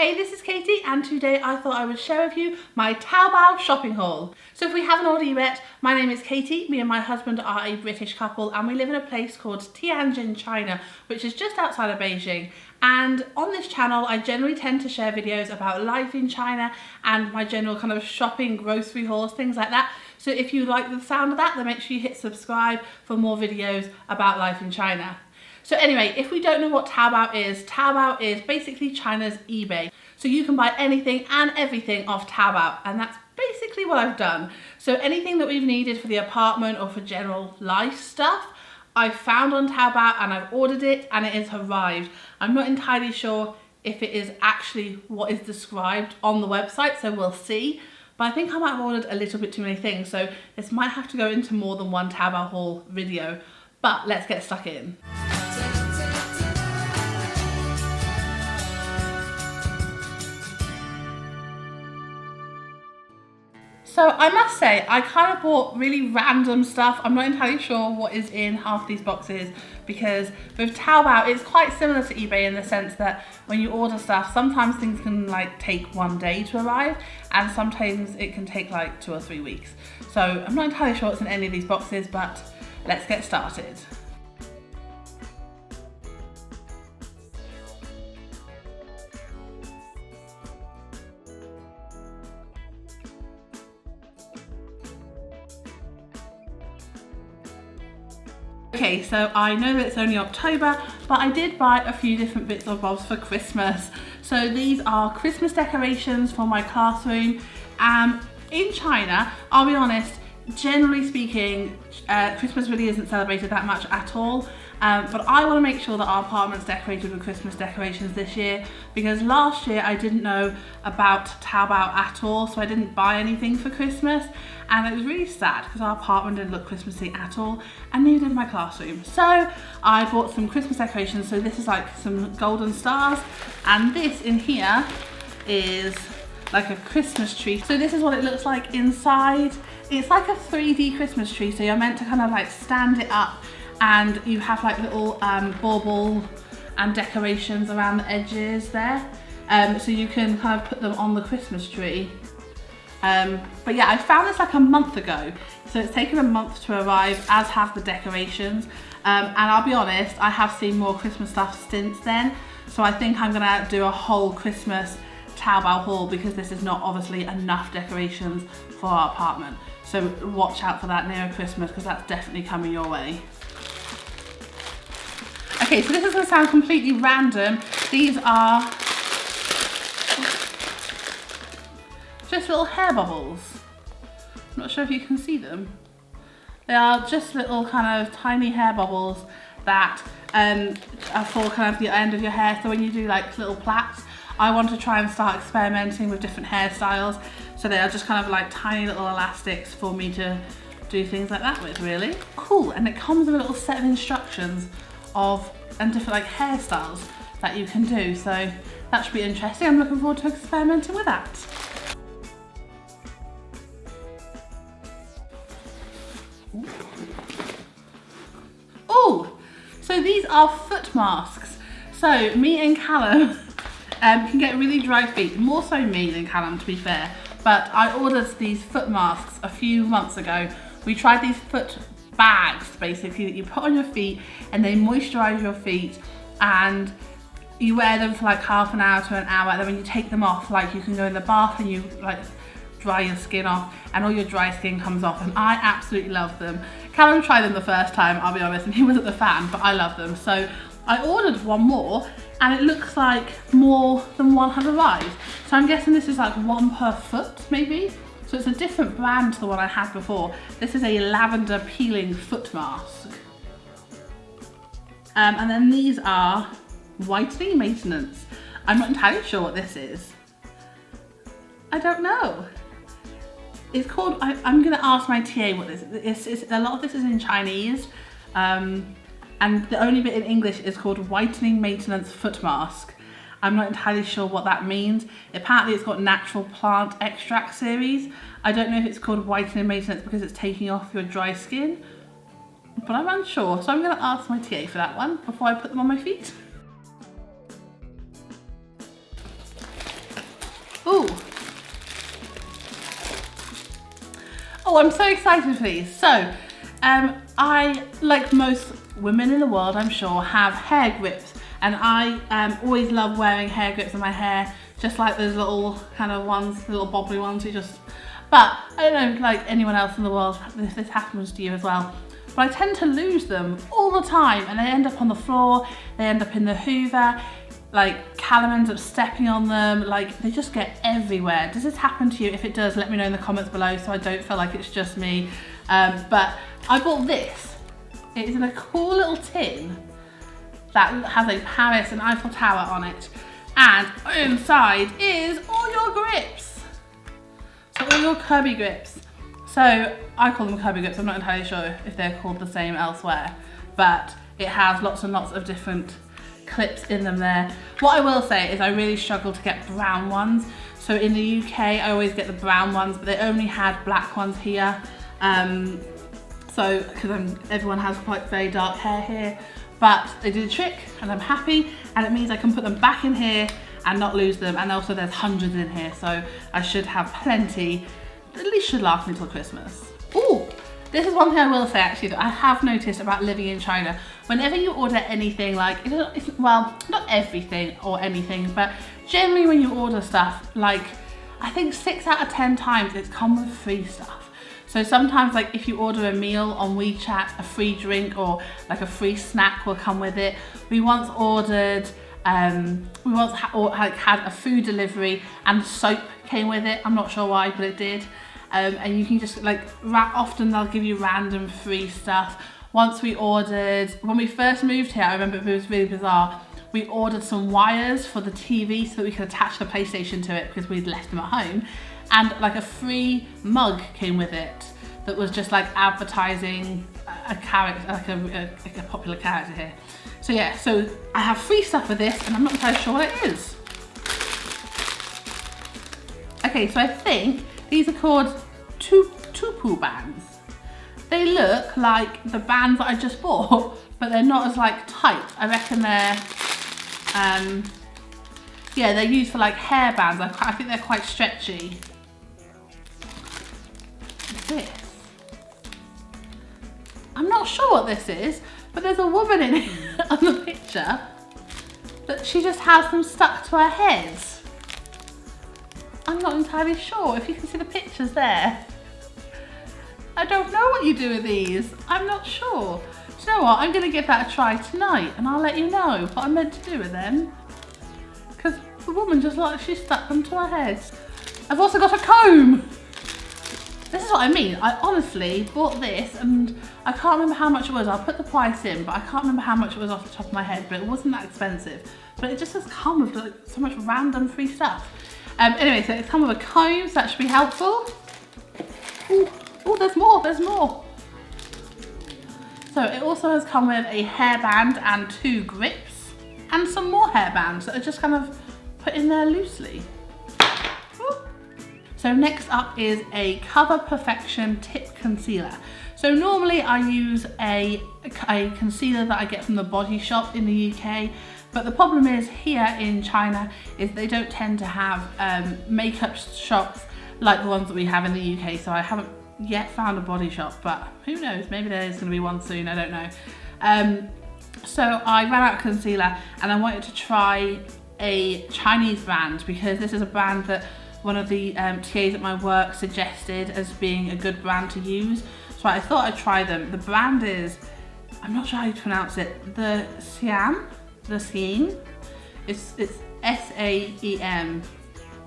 Hey, this is Katie, and today I thought I would share with you my Taobao shopping haul. So if we haven't already met, my name is Katie. Me and my husband are a British couple, and we live in a place called Tianjin, China, which is just outside of Beijing. And on this channel, I generally tend to share videos about life in China and my general kind of shopping, grocery hauls, things like that. So if you like the sound of that, then make sure you hit subscribe for more videos about life in China. So anyway, if we don't know what Taobao is basically China's eBay. So you can buy anything and everything off Taobao, and that's basically what I've done. So anything that we've needed for the apartment or for general life stuff, I've found on Taobao and I've ordered it and it has arrived. I'm not entirely sure if it is actually what is described on the website, so we'll see. But I think I might have ordered a little bit too many things, so this might have to go into more than one Taobao haul video. But let's get stuck in. So I must say, I kind of bought really random stuff. I'm not entirely sure what is in half these boxes, because with Taobao, it's quite similar to eBay in the sense that when you order stuff, sometimes things can like take one day to arrive, and sometimes it can take like 2 or 3 weeks. So I'm not entirely sure what's in any of these boxes, but let's get started. Okay, so I know that it's only October, but I did buy a few different bits and bobs for Christmas. So these are Christmas decorations for my classroom. In China, I'll be honest, generally speaking, Christmas really isn't celebrated that much at all. But I want to make sure that our apartment's decorated with Christmas decorations this year, because last year I didn't know about Taobao at all, so I didn't buy anything for Christmas, and it was really sad because our apartment didn't look Christmassy at all, and neither did my classroom. So I bought some Christmas decorations. So this is like some golden stars, and this in here is like a Christmas tree. So this is what it looks like inside. It's like a 3D Christmas tree, so you're meant to kind of like stand it up, and you have like little bauble and decorations around the edges there, so you can kind of put them on the Christmas tree. But yeah, I found this like a month ago, so it's taken a month to arrive, as have the decorations. And I'll be honest, I have seen more Christmas stuff since then, so I think I'm gonna do a whole Christmas Taobao haul, because this is not obviously enough decorations for our apartment. So watch out for that near Christmas, because that's definitely coming your way. Okay, so this is gonna sound completely random. These are just little hair bubbles. I'm not sure if you can see them. They are just little kind of tiny hair bubbles that are for kind of the end of your hair. So when you do like little plaits, I want to try and start experimenting with different hairstyles. So they are just kind of like tiny little elastics for me to do things like that with, really. Cool, and it comes with a little set of instructions and different like hairstyles that you can do. So that should be interesting. I'm looking forward to experimenting with that. Oh, so these are foot masks. So me and Callum can get really dry feet, more so me than Callum, to be fair. But I ordered these foot masks a few months ago. We tried these foot bags basically that you put on your feet, and they moisturize your feet, and you wear them for like half an hour to an hour, and then when you take them off, like you can go in the bath and you like dry your skin off, and all your dry skin comes off, and I absolutely love them. Callum tried them the first time, I'll be honest, and he wasn't a fan, but I love them. So I ordered one more, and it looks like more than one have arrived. So I'm guessing this is like one per foot maybe. So it's a different brand to the one I had before. This is a lavender peeling foot mask. And then these are whitening maintenance. I'm not entirely sure what this is. I don't know. It's called, I'm gonna ask my TA what this is. A lot of this is in Chinese. And the only bit in English is called whitening maintenance foot mask. I'm not entirely sure what that means. Apparently it's got natural plant extract series. I don't know if it's called whitening maintenance because it's taking off your dry skin, but I'm unsure. So I'm gonna ask my TA for that one before I put them on my feet. Ooh. Oh, I'm so excited for these. So, I, like most women in the world, I'm sure, have hair grips. And I always love wearing hair grips in my hair, just like those little kind of ones, little bobbly ones you just... But I don't know, like anyone else in the world, if this happens to you as well. But I tend to lose them all the time, and they end up on the floor, they end up in the Hoover, like Callum ends up stepping on them, like they just get everywhere. Does this happen to you? If it does, let me know in the comments below so I don't feel like it's just me. But I bought this. It is in a cool little tin that has a Paris and Eiffel Tower on it. And inside is all your grips. So all your Kirby grips. So I call them Kirby grips, I'm not entirely sure if they're called the same elsewhere, but it has lots and lots of different clips in them there. What I will say is I really struggle to get brown ones. So in the UK, I always get the brown ones, but they only had black ones here. So, because everyone has quite very dark hair here, but they did a trick and I'm happy, and it means I can put them back in here and not lose them. And also there's hundreds in here, so I should have plenty. At least should last me till Christmas. Ooh, this is one thing I will say actually that I have noticed about living in China. Whenever you order anything, like, well, not everything or anything, but generally when you order stuff, like, I think 6 out of 10 times it's come with free stuff. So sometimes, like, if you order a meal on WeChat, a free drink or like a free snack will come with it. We once ordered, had a food delivery and soap came with it. I'm not sure why, but it did. And you can just like, often they'll give you random free stuff. Once we ordered, when we first moved here, I remember it was really bizarre. We ordered some wires for the TV so that we could attach the PlayStation to it because we'd left them at home. And like a free mug came with it that was just like advertising a character, like a popular character here. So yeah, so I have free stuff with this and I'm not entirely sure what it is. Okay, so I think these are called tupu bands. They look like the bands that I just bought, but they're not as like tight. I reckon they're, yeah, they're used for like hair bands. I think they're quite stretchy. What's this? I'm not sure what this is, but there's a woman in it on the picture that she just has them stuck to her head. I'm not entirely sure if you can see the pictures there. I don't know what you do with these. I'm not sure. Do you know what? I'm going to give that a try tonight and I'll let you know what I'm meant to do with them. Because the woman just like, she stuck them to her head. I've also got a comb. This is what I mean. I honestly bought this and I can't remember how much it was. I'll put the price in, but I can't remember how much it was off the top of my head, but it wasn't that expensive. But it just has come with like so much random free stuff. Anyway, so it's come with a comb, so that should be helpful. Ooh, ooh, there's more, there's more. So it also has come with a hairband and 2 grips and some more hairbands that are just kind of put in there loosely. Ooh. So next up is a Cover Perfection Tip Concealer. So normally I use a concealer that I get from the Body Shop in the UK. But the problem is here in China is they don't tend to have makeup shops like the ones that we have in the UK. So I haven't yet found a Body Shop, but who knows, maybe there's going to be one soon, I don't know. So I ran out of concealer and I wanted to try a Chinese brand because this is a brand that one of the TAs at my work suggested as being a good brand to use. So I thought I'd try them. The brand is, I'm not sure how you pronounce it, the Siam. It's S-A-E-M,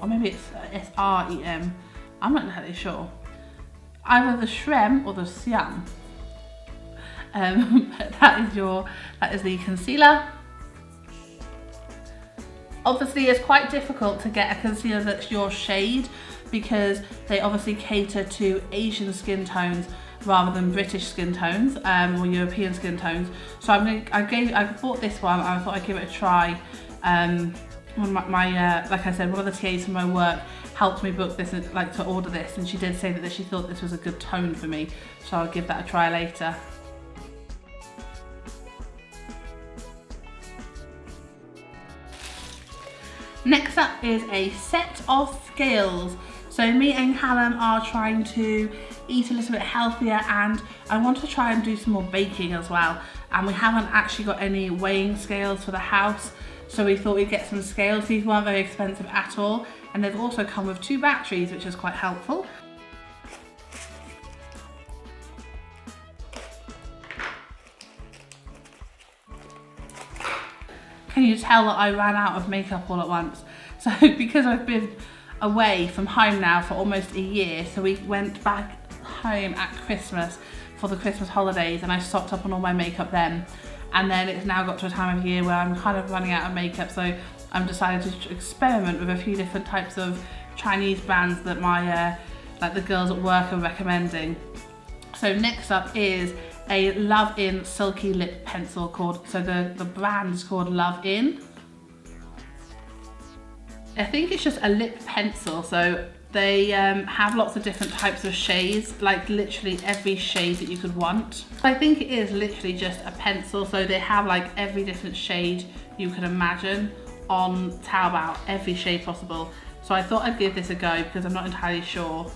or maybe it's S-R-E-M. I'm not entirely sure. Either the Shrem or the Siam. That is the concealer. Obviously, it's quite difficult to get a concealer that's your shade because they obviously cater to Asian skin tones rather than British skin tones or European skin tones. So I bought this one and I thought I'd give it a try. Like I said, one of the TAs from my work helped me book this, like to order this, and she did say that she thought this was a good tone for me. So I'll give that a try later. Next up is a set of scales. So me and Callum are trying to eat a little bit healthier, and I want to try and do some more baking as well. And we haven't actually got any weighing scales for the house, so we thought we'd get some scales. These weren't very expensive at all, and they've also come with 2 batteries, which is quite helpful. Can you tell that I ran out of makeup all at once? So because I've been away from home now for almost a year, so we went back home at Christmas for the Christmas holidays, and I stocked up on all my makeup then. And then it's now got to a time of year where I'm kind of running out of makeup, so I'm decided to experiment with a few different types of Chinese brands that my like the girls at work are recommending. So next up is a Love In silky lip pencil so the brand is called Love In. I think it's just a lip pencil, so they have lots of different types of shades, like literally every shade that you could want. I think it is literally just a pencil, so they have like every different shade you can imagine on Taobao, every shade possible. So I thought I'd give this a go because I'm not entirely sure.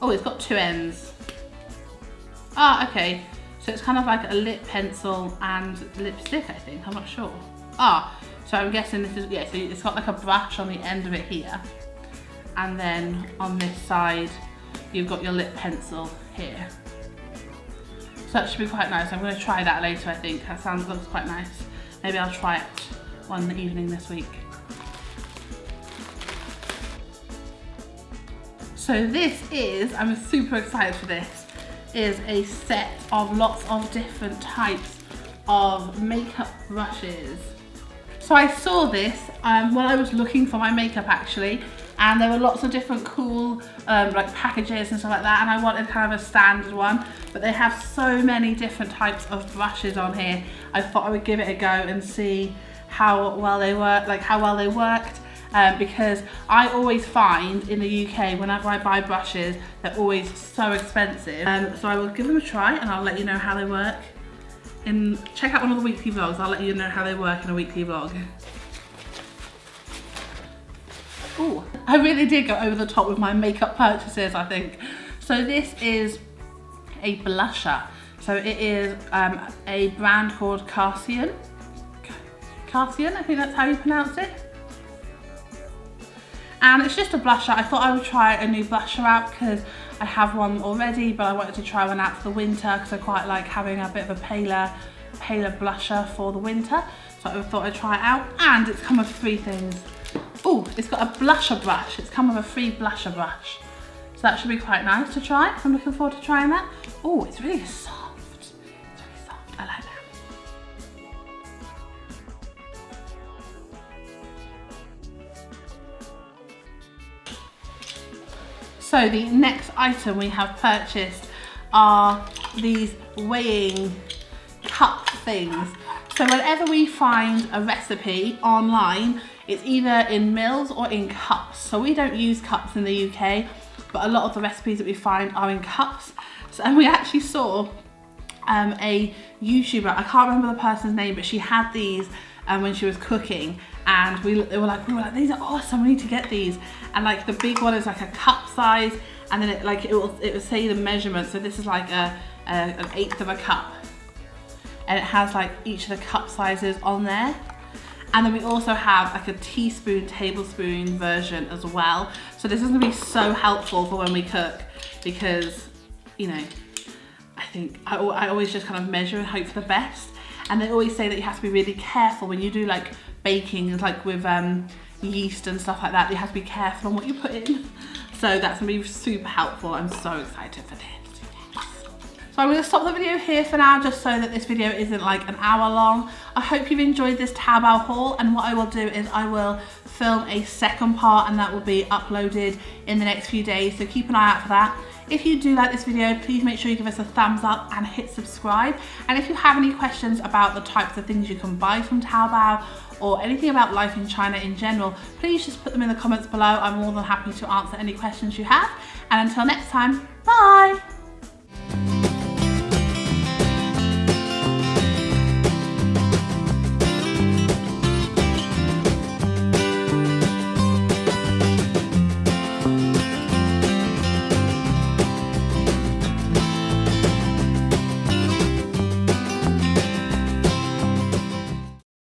Oh, it's got 2 ends. Ah, okay. So it's kind of like a lip pencil and lipstick, I think, I'm not sure. Ah, so I'm guessing this is, yeah, so it's got like a brush on the end of it here. And then on this side, you've got your lip pencil here. So that should be quite nice. I'm going to try that later, I think. That looks quite nice. Maybe I'll try it one evening this week. So this is, I'm super excited for this, is a set of lots of different types of makeup brushes. So I saw this when I was looking for my makeup actually, and there were lots of different cool like packages and stuff like that, and I wanted kind of a standard one, but they have so many different types of brushes on here. I thought I would give it a go and see how well they work, because I always find in the UK whenever I buy brushes they're always so expensive. So I will give them a try and I'll let you know how they work. Check out one of the weekly vlogs, I'll let you know how they work in a weekly vlog. Ooh, I really did go over the top with my makeup purchases, I think. So this is a blusher. So it is a brand called Carcian, I think that's how you pronounce it. And it's just a blusher. I thought I would try a new blusher out because I have one already, but I wanted to try one out for the winter because I quite like having a bit of a paler blusher for the winter. So I thought I'd try it out, and it's come with 3 things. Oh, it's got a blusher brush. It's come with a free blusher brush. So that should be quite nice to try. I'm looking forward to trying that. Oh, it's really soft. It's really soft. I like that. So the next item we have purchased are these weighing cup things. So whenever we find a recipe online, it's either in mils or in cups. So we don't use cups in the UK, but a lot of the recipes that we find are in cups. So, and we actually saw a YouTuber, I can't remember the person's name, but she had these when she was cooking, and we were like, these are awesome, we need to get these. And like the big one is like a cup size, and then it will say the measurement. So this is like an 1/8 of a cup, and it has like each of the cup sizes on there. And then we also have like a teaspoon, tablespoon version as well. So this is gonna be so helpful for when we cook, because, you know, I think I always just kind of measure and hope for the best. And they always say that you have to be really careful when you do like baking, like with yeast and stuff like that. You have to be careful on what you put in. So that's gonna be super helpful. I'm so excited for this. So I'm going to stop the video here for now, just so that this video isn't like an hour long. I hope you've enjoyed this Taobao haul, and what I will do is I will film a second part, and that will be uploaded in the next few days, so keep an eye out for that. If you do like this video, please make sure you give us a thumbs up and hit subscribe. And if you have any questions about the types of things you can buy from Taobao, or anything about life in China in general, please just put them in the comments below. I'm more than happy to answer any questions you have. And until next time, bye!